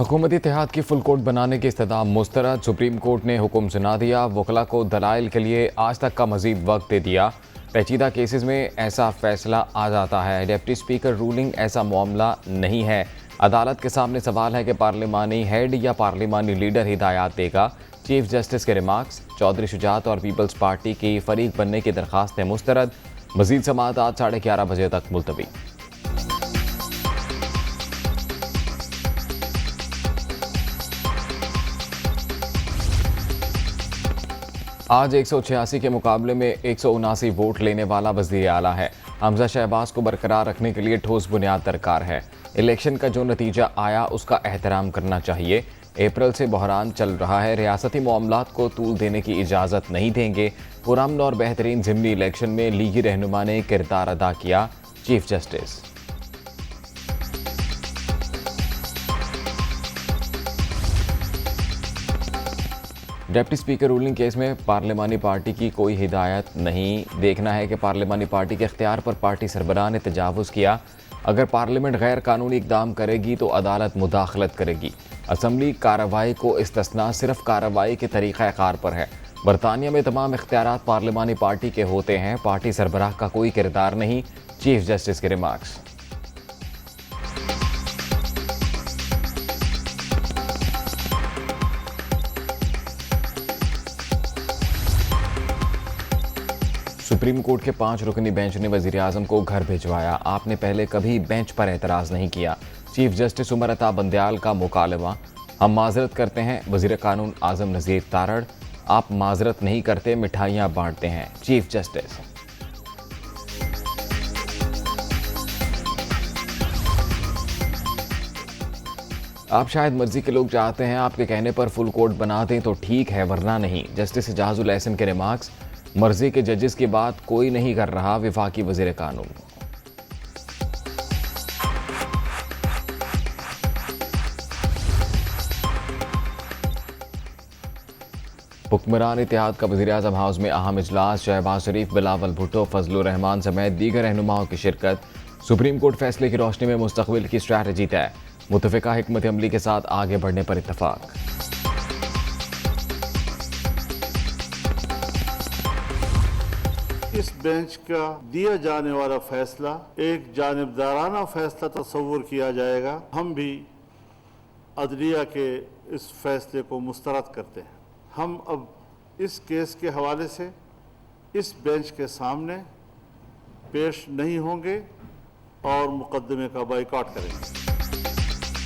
हुकूमती इत्तेहाद की full court बनाने के इस्तेदाम मुस्तरद। सुप्रीम कोर्ट ने हुक्म सुना दिया। वकला को दलाइल के लिए आज तक का मजीद वक्त दे दिया। पेचीदा केसेस में ऐसा फैसला आ जाता है। डिप्टी स्पीकर रूलिंग ऐसा मामला नहीं है। अदालत के सामने सवाल है कि पार्लिमानी हेड या पार्लिमानी लीडर हिदायत देगा। चीफ जस्टिस के रिमार्क्स। चौधरी शुजात और पीपल्स पार्टी की फरीक बनने की दरख्वास्तें मुस्तरद। मजीद समाअत आज 11:30 बजे तक मुलतवी। आज 186 के मुकाबले में 179 वोट लेने वाला वज़ीर आला है। हमजा शहबाज को बरकरार रखने के लिए ठोस बुनियाद दरकार है। इलेक्शन का जो नतीजा आया उसका एहतराम करना चाहिए। अप्रैल से बहरान चल रहा है। रियासती मामलात को तूल देने की इजाज़त नहीं देंगे। पुरअमन और बेहतरीन ज़िमनी इलेक्शन में लीगी रहनुमा ने किरदार अदा किया। Chief justice. Deputy speaker ruling case में पार्लिमानी पार्टी की कोई हिदायत नहीं। देखना है कि पार्लिमानी पार्टी के इख्तियार पर पार्टी सरबराह ने तजावुज़ किया। अगर पार्लियामेंट गैर कानूनी इकदाम करेगी तो अदालत मुदाखलत करेगी। असम्बली कार्रवाई को इस्तिस्ना सिर्फ कार्रवाई के तरीक़ाकार पर है। बरतानिया में तमाम इख्तियारात पार्लिमानी पार्टी के होते हैं। पार्टी सरबराह का कोई किरदार नहीं। चीफ जस्टिस के रिमार्क्स। सुप्रीम कोर्ट के 5 रुकनी बेंच ने वज़ीर आज़म को घर भिजवाया। आपने पहले कभी बेंच पर एतराज़ नहीं किया। चीफ जस्टिस उमर अता बंदयाल का मुकालमा। हम माजरत करते हैं। वज़ीर कानून आज़म नज़ीर तारड़। आप माजरत नहीं करते, मिठाइयाँ बांटते हैं। Chief justice. आप शायद मर्जी के लोग चाहते हैं आपके कहने पर फुल कोर्ट बना दें तो ठीक है, वरना नहीं। जस्टिस एजाजुल एहसन के रिमार्क्स। मर्जी के जजेस की बात कोई नहीं कर रहा। विफाकी वज़ीर कानून। हुक्मरान इत्तेहाद का वज़ीर आज़म हाउस में अहम इजलास। शहबाज शरीफ, बिलावल भुट्टो, फजलुर रहमान समेत दीगर रहनुमाओं की शिरकत। सुप्रीम कोर्ट फैसले की रोशनी में मुस्तकबिल की स्ट्रैटेजी तय। मुतफ़िका हिकमत अमली के साथ आगे बढ़ने पर इत्तफाक। इस बेंच का दिया जाने वाला फैसला एक जानिबदाराना फैसला तस्वुर किया जाएगा। हम भी अदलिया के इस फैसले को मुस्तरद करते हैं। हम अब इस केस के हवाले से इस बेंच के सामने पेश नहीं होंगे और मुकदमे का बाइकआउट करेंगे।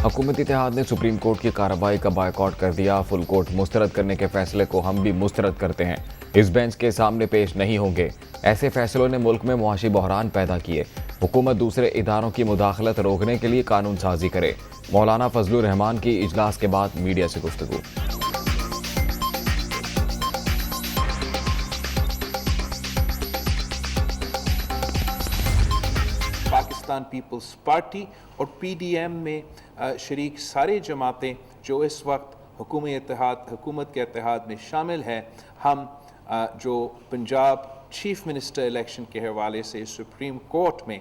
हुकूमती इत्तेहाद ने सुप्रीम कोर्ट की कार्रवाई का बाइकआउट कर दिया। फुल कोर्ट मुस्तरद करने के फैसले को हम भी मुस्तरद करते हैं। इस बेंच के सामने पेश नहीं होंगे। ऐसे फैसलों ने मुल्क में मुआशी बहरान पैदा किए। हुकूमत दूसरे इदारों की मुदाखलत रोकने के लिए कानून साजी करे। मौलाना फजलुर रहमान की इजलास के बाद मीडिया से गुफ्तगू। पाकिस्तान पीपल्स पार्टी और पीडीएम में शरीक सारे जमातें जो इस वक्त हुकूमत के इत्तेहाद में शामिल है, हम जो पंजाब चीफ मिनिस्टर इलेक्शन के हवाले से सुप्रीम कोर्ट में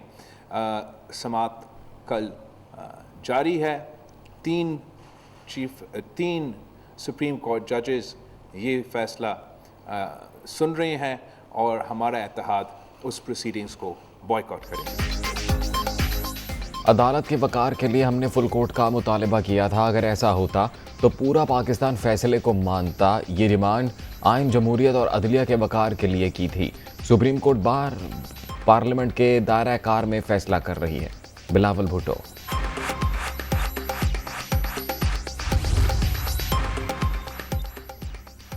समाअत कल जारी है। तीन सुप्रीम कोर्ट जजेस ये फैसला सुन रहे हैं और हमारा इत्तेहाद उस प्रोसीडिंग्स को बॉयकॉट करेगा। अदालत के वकार के लिए हमने फुल कोर्ट का मुतालबा किया था। अगर ऐसा होता तो पूरा पाकिस्तान फैसले को मानता। ये डिमांड आइन, जमहूरियत और अदलिया के वकार के लिए की थी। सुप्रीम कोर्ट बार पार्लियामेंट के दायरा कार में फैसला कर रही है। बिलावल भुट्टो।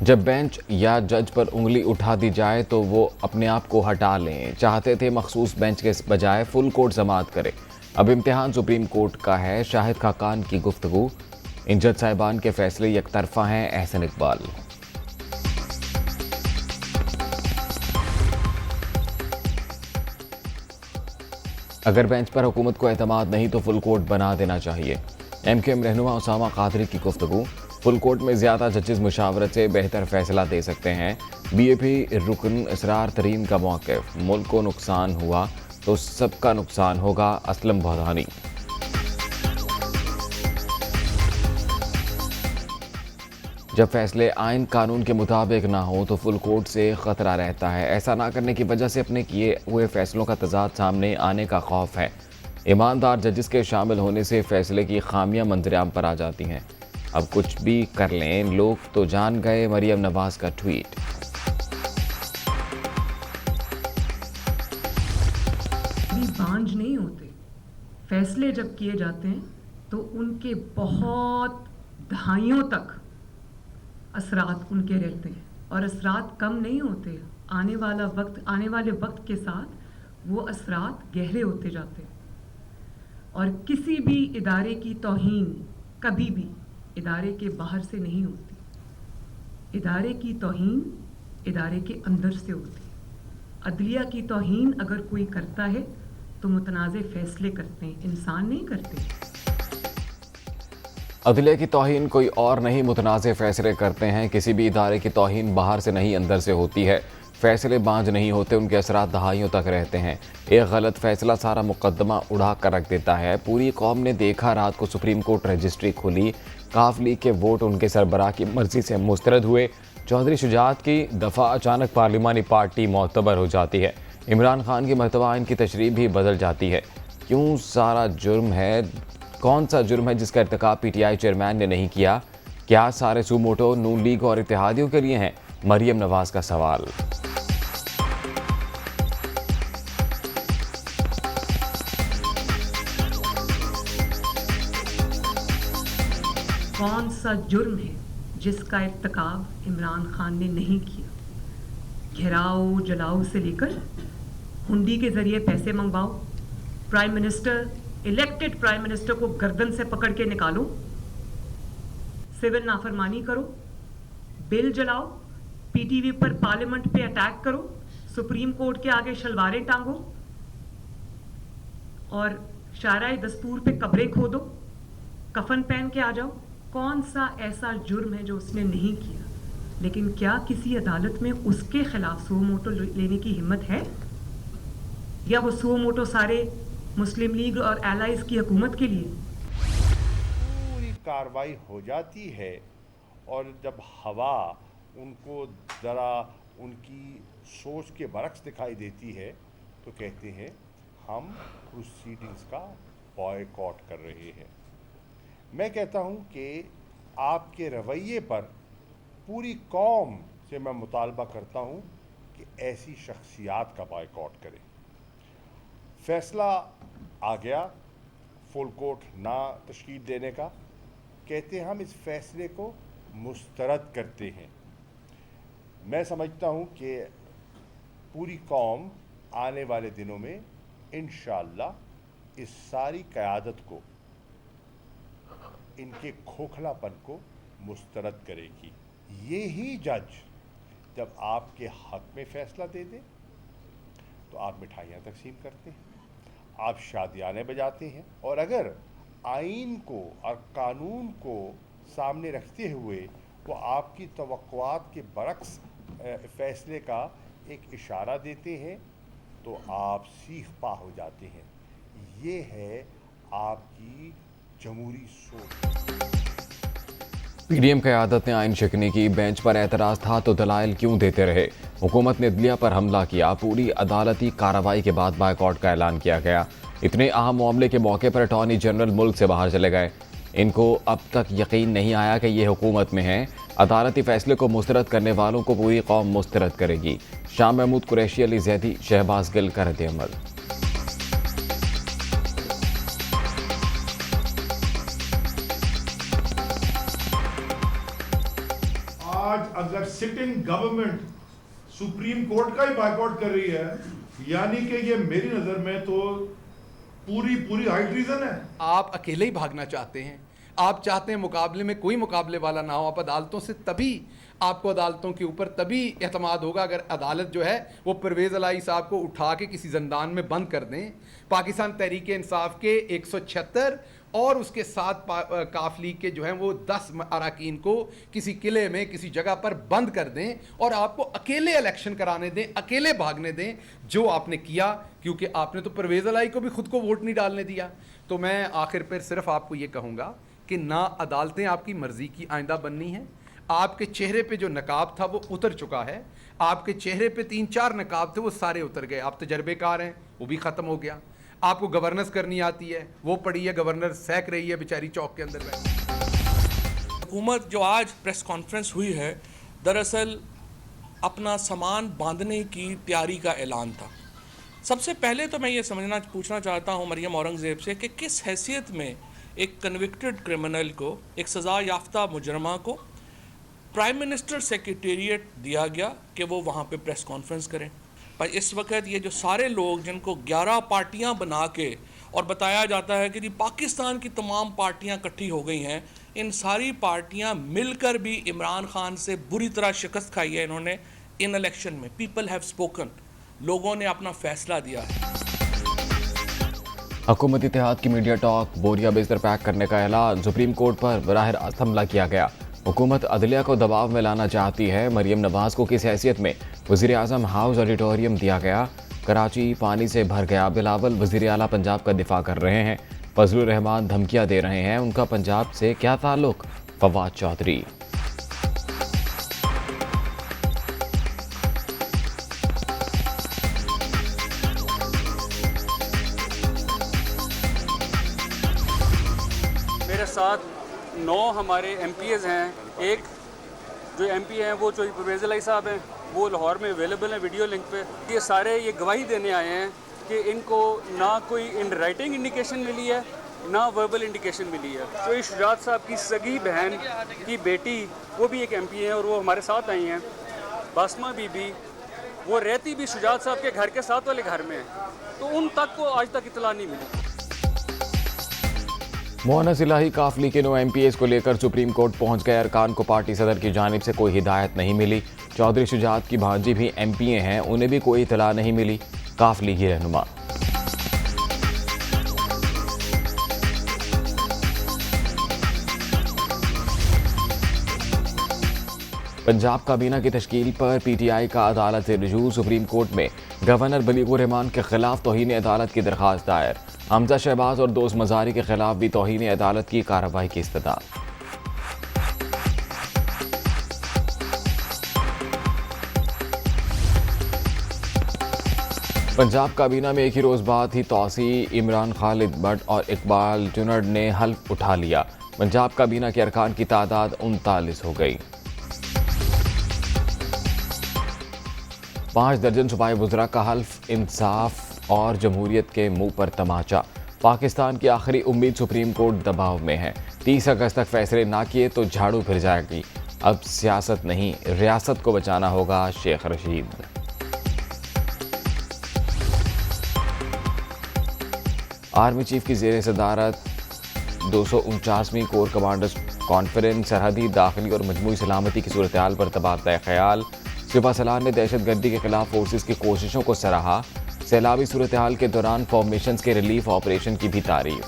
जब बेंच या जज पर उंगली उठा दी जाए तो वो अपने आप को हटा लें। चाहते थे मखसूस बेंच के बजाय फुल कोर्ट समाअत करे। अब इम्तिहान सुप्रीम कोर्ट का है। शाहिद खाकान की गुफ्तगू। इन जज साहिबान के फैसले यकतरफा हैं। एहसन इकबाल। अगर बेंच पर हुकूमत को एतमाद नहीं तो फुल कोर्ट बना देना चाहिए। MQM रहनुमा उसामा कादरी की गुफ्तगू। फुल कोर्ट में ज़्यादा जजेस मुशावरत से बेहतर फैसला दे सकते हैं। BAP रुकन इसरार तरीन का मौक़िफ़। मुल्क को नुकसान हुआ तो सबका नुकसान होगा। असलम बहरानी। जब फैसले आइन कानून के मुताबिक ना हो तो फुल कोर्ट से ख़तरा रहता है। ऐसा ना करने की वजह से अपने किए हुए फैसलों का तजाद सामने आने का खौफ है। ईमानदार जजेस के शामिल होने से फैसले की खामियां मंजरेआम पर आ जाती हैं। अब कुछ भी कर लें, लोग तो जान गए, मरियम नवाज का ट्वीट। बांझ नहीं होते। फैसले जब किए जाते हैं तो उनके बहुत दहाइयों तक असरात उनके रहते हैं और असरात कम नहीं होते। आने वाले वक्त के साथ वो असरात गहरे होते जाते हैं और किसी भी इदारे की तौहीन कभी भी इदारे के बाहर से नहीं होती। इदारे की तौहीन इदारे के अंदर से होती है। अदलिया की तौहीन अगर कोई करता है तो मुतनाज़े फैसले करते हैं, इंसान नहीं करते। अदलिया की तौहीन कोई और नहीं, मुतनाज़े फैसले करते हैं। किसी भी इदारे की तौहीन बाहर से नहीं अंदर से होती है। फैसले बांझ नहीं होते, उनके असरात दहाइयों तक रहते हैं। एक गलत फैसला सारा मुकदमा उड़ा कर रख देता है। पूरी कौम ने देखा, रात को सुप्रीम कोर्ट रजिस्ट्री खुली, काफ लीग के वोट उनके सरबराह की मर्जी से मुस्तरद हुए। चौधरी शुजात की दफ़ा अचानक पार्लिमानी पार्टी मोतबर हो जाती है। इमरान खान की मर्तबा इनकी तशरीह भी बदल जाती है। क्यों सारा जुर्म है? कौन सा जुर्म है जिसका इर्तिकाब पीटीआई चेयरमैन ने नहीं किया? क्या सारे सुमोटो नून लीग और इत्तेहादियों के लिए हैं? मरियम नवाज का सवाल। कौन सा जुर्म है जिसका इर्तिकाब इमरान खान ने नहीं किया? घेराओ जलाओ से लेकर हुंडी के जरिए पैसे मंगवाओ, prime minister, elected prime minister को गर्दन से पकड़ के निकालो, सिविल नाफरमानी करो, बिल जलाओ, पीटीवी पर पार्लियामेंट पे अटैक करो, सुप्रीम कोर्ट के आगे शलवारें टांगो और शाराए दस्तूर पे कब्रें खोदो, कफन पहन के आ जाओ। कौन सा ऐसा जुर्म है जो उसने नहीं किया? लेकिन क्या किसी अदालत में उसके खिलाफ सुओ मोटो लेने की हिम्मत है? या वो सुओ मोटो सारे मुस्लिम लीग और एलाइज की हुकूमत के लिए? पूरी कार्रवाई हो जाती है और जब हवा उनको ज़रा उनकी सोच के बरक्स दिखाई देती है तो कहते हैं हम प्रोसीडिंग्स का बॉयकॉट कर रहे हैं। मैं कहता हूं कि आपके रवैये पर पूरी कौम से मैं मुतालबा करता हूं कि ऐसी शख्सियात का बॉयकॉट करें। फैसला आ गया फुल कोर्ट ना तश्कील देने का, कहते हैं हम इस फैसले को मुस्तरद करते हैं। मैं समझता हूं कि पूरी कौम आने वाले दिनों में इंशाअल्लाह इस सारी क़यादत को, इनके खोखलापन को मुस्तरद करेगी। ये ही जज जब आपके हक में फ़ैसला दे दे तो आप मिठाइयाँ तकसीम करते हैं, आप शादियाने बजाते हैं, और अगर आइन को और कानून को सामने रखते हुए वो आपकी तवक्कुआत के बरक्स फ़ैसले का एक इशारा देते हैं तो आप सीख पा हो जाते हैं। ये है आपकी जमहूरी सोच। पीडीएम क़यादत ने आइन शिकने की, बेंच पर एतराज़ था तो दलाइल क्यों देते रहे? हुकूमत ने अदलिया पर हमला किया, पूरी अदालती कार्रवाई के बाद बायकॉट का ऐलान किया गया। इतने अहम मामले के मौके पर अटॉर्नी जनरल मुल्क से बाहर चले गए। इनको अब तक यकीन नहीं आया कि ये हुकूमत में है। अदालती फैसले को मुस्तरद करने वालों को पूरी कौम मुस्तरद करेगी। शाह महमूद कुरैशी, अली जैदी, शहबाज गिल का रद्द-ए-अमल। आज अगर सिटिंग गवर्नमेंट सुप्रीम कोर्ट का ही बायकॉट कर रही है, यानी कि ये मेरी नजर में तो पूरी हाई ट्रीजन है। आप अकेले ही भागना चाहते हैं। आप चाहते हैं मुकाबले में कोई मुकाबले वाला ना हो। आप अदालतों से तभी, आपको अदालतों के ऊपर तभी एतमाद होगा अगर अदालत जो है वो परवेज़ इलाही साहब को उठा के किसी जंदान में बंद कर दें। पाकिस्तान तहरीक इंसाफ के 176 और उसके साथ काफ लीग के जो हैं वो 10 अरकान को किसी किले में किसी जगह पर बंद कर दें और आपको अकेले इलेक्शन कराने दें, अकेले भागने दें, जो आपने किया। क्योंकि आपने तो परवेज़ इलाही को भी खुद को वोट नहीं डालने दिया। तो मैं आखिर पर सिर्फ आपको ये कहूँगा कि ना अदालतें आपकी मर्ज़ी की आइंदा बननी हैं। आपके चेहरे पे जो नकाब था वो उतर चुका है, आपके चेहरे पे 3-4 नकाब थे वो सारे उतर गए। आप तजर्बेकार हैं, वो भी ख़त्म हो गया। आपको गवर्नेंस करनी आती है, वो पड़ी है, गवर्नर सहक रही है बेचारी चौक के अंदर बैठ। हुकूमत जो आज प्रेस कॉन्फ्रेंस हुई है, दरअसल अपना सामान बांधने की तैयारी का ऐलान था। सबसे पहले तो मैं ये पूछना चाहता हूँ मरियम औरंगज़ेब से कि किस हैसियत में एक कन्विक्टेड क्रिमिनल को, एक सज़ा याफ्ता मुजरमा को प्राइम मिनिस्टर सेक्रेटेरिएट दिया गया कि वो वहाँ पे प्रेस कॉन्फ्रेंस करें। पर इस वक्त ये जो सारे लोग जिनको 11 पार्टियाँ बना के और बताया जाता है कि जी पाकिस्तान की तमाम पार्टियाँ इकट्ठी हो गई हैं, इन सारी पार्टियाँ मिलकर भी इमरान खान से बुरी तरह शिकस्त खाई है इन्होंने इन इलेक्शन में। पीपल हैव स्पोकन, लोगों ने अपना फैसला दिया है। हुकूमत इत्तेहाद की मीडिया टॉक, बोरिया बिस्तर पैक करने का ऐलान, सुप्रीम कोर्ट पर बराह रास्त हमला किया गया। हुकूमत अदलिया को दबाव में लाना चाहती है। मरियम नवाज को किस हैसियत में वज़ीर आज़म हाउस ऑडिटोरियम दिया गया। कराची पानी से भर गया। बिलावल वज़ीर आला पंजाब का दिफा कर रहे हैं। फजलुर रहमान धमकियां दे रहे हैं। उनका पंजाब से क्या ताल्लुक। फवाद चौधरी। मेरे साथ 9 हमारे MPs हैं। एक जो MP हैं वो चौधरी परवेज़ इलाही साहब हैं, वो लाहौर में अवेलेबल हैं वीडियो लिंक पे। ये सारे ये गवाही देने आए हैं कि इनको ना कोई इन राइटिंग इंडिकेशन मिली है, ना वर्बल इंडिकेशन मिली है। चौधरी शुजात साहब की सगी बहन की बेटी वो भी एक MP हैं और वो हमारे साथ आई हैं। बासमा बीबी वो रहती भी शुजात साहब के घर के साथ वाले घर में है, तो उन तक को आज तक इतला नहीं मिली। मोहनस इलाही काफली के 9 MPs को लेकर सुप्रीम कोर्ट पहुंच गए। अरकान को पार्टी सदर की जानिब से कोई हिदायत नहीं मिली। चौधरी शुजात की भांजी भी MPA हैं, उन्हें भी कोई इतला नहीं मिली। काफली की रहनुमा। पंजाब काबीना की तश्कील पर PTI का अदालत से रुजू। सुप्रीम कोर्ट में गवर्नर बलीगुर रहमान के खिलाफ तौहीन अदालत की दरख्वास्त दायर। हमजा शहबाज और दोस्त मजारी के खिलाफ भी तौहीन अदालत की कार्रवाई की इस्तदा। पंजाब काबीना में एक ही रोज़ बाद ही तौसी इमरान खालिद भट्ट और इकबाल जुनड ने हल्फ उठा लिया। पंजाब काबीना के अरकान की तादाद 39 हो गई। 5 दर्जन सूबाई वज़रा का हल्फ, इंसाफ और जमहूरियत के मुंह पर तमाचा। पाकिस्तान की आखिरी उम्मीद सुप्रीम कोर्ट दबाव में है। 30 अगस्त तक फैसले ना किए तो झाड़ू फिर जाएगी। अब सियासत नहीं, रियासत को बचाना होगा। शेख रशीद। आर्मी चीफ की ज़ेर सदारत 249वीं कोर कमांडर्स कॉन्फ्रेंस सरहदी, दाखिली और मजमूई सलामती की सूरत हाल पर तबादला ख्याल। सिपा सलार ने दहशतगर्दी के खिलाफ फोर्सेस की कोशिशों को सराहा। सैलाबी सूरत हाल के दौरान फॉर्मेशंस के रिलीफ ऑपरेशन की भी तारीफ।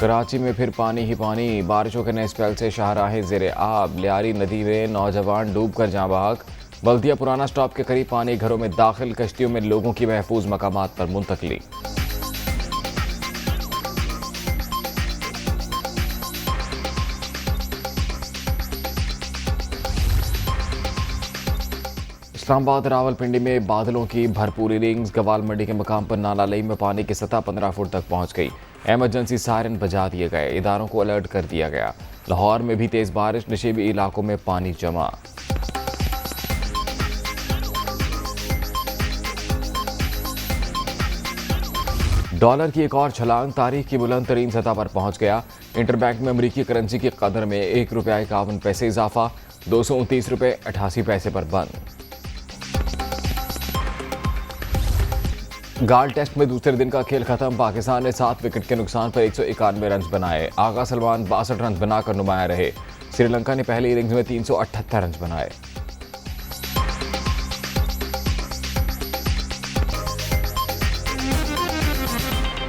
कराची में फिर पानी ही पानी। बारिशों के नए स्पेल से शाहराहें ज़ेरे आब। लियारी नदी में नौजवान डूब कर जाँ बहक। बल्दिया पुराना स्टॉप के करीब पानी घरों में दाखिल। कश्तियों में लोगों की महफूज मकामात पर मुंतकली। इस्लामाबाद रावलपिंडी में बादलों की भरपूरी रिंग्स। गवाल मंडी के मकाम पर नाला लई में पानी की सतह 15 फुट तक पहुंच गई। एमरजेंसी सायरन बजा दिए गए। इदारों को अलर्ट कर दिया गया। लाहौर में भी तेज बारिश, नशीबी इलाकों में पानी जमा। डॉलर की एक और छलांग, तारीख की बुलंद तरीन सतह पर पहुंच गया। इंटरबैंक में अमरीकी करेंसी की कदर में ₹1.51 इजाफा, 229 रुपये 88 पैसे पर बंद। गाल टेस्ट में दूसरे दिन का खेल खत्म। पाकिस्तान ने 7 विकेट के नुकसान पर 191 रन बनाए। आगा सलमान 62 रन बनाकर नुमाया रहे। श्रीलंका ने पहली इनिंग्स में 378 रन बनाए।